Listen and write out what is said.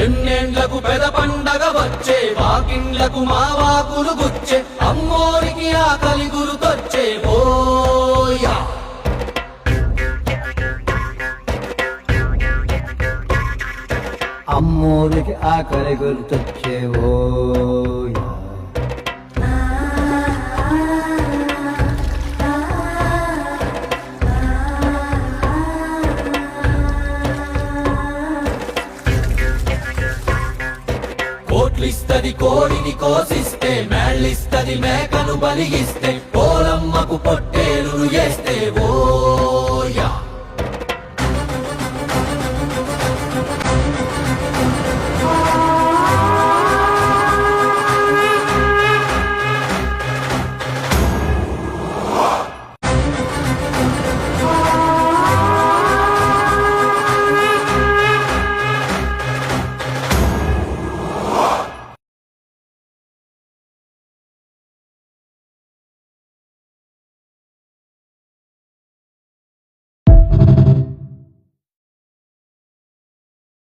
ఎన్నేండ్లకు పెద పండగ వచ్చే వాకిండ్లకు మా వాకులు గుచ్చే అమ్మోరికి ఆకలి గురుతొచ్చే ఓయా అమ్మోరికి ఆకలి గుర్తొచ్చే ఓయా కోట్లిస్తది కోడిని కోసిస్తే మేళ్ళిస్తది మేకను బలిగిస్తే పోలమ్మకు పొట్టేలు వేస్తే ఓయా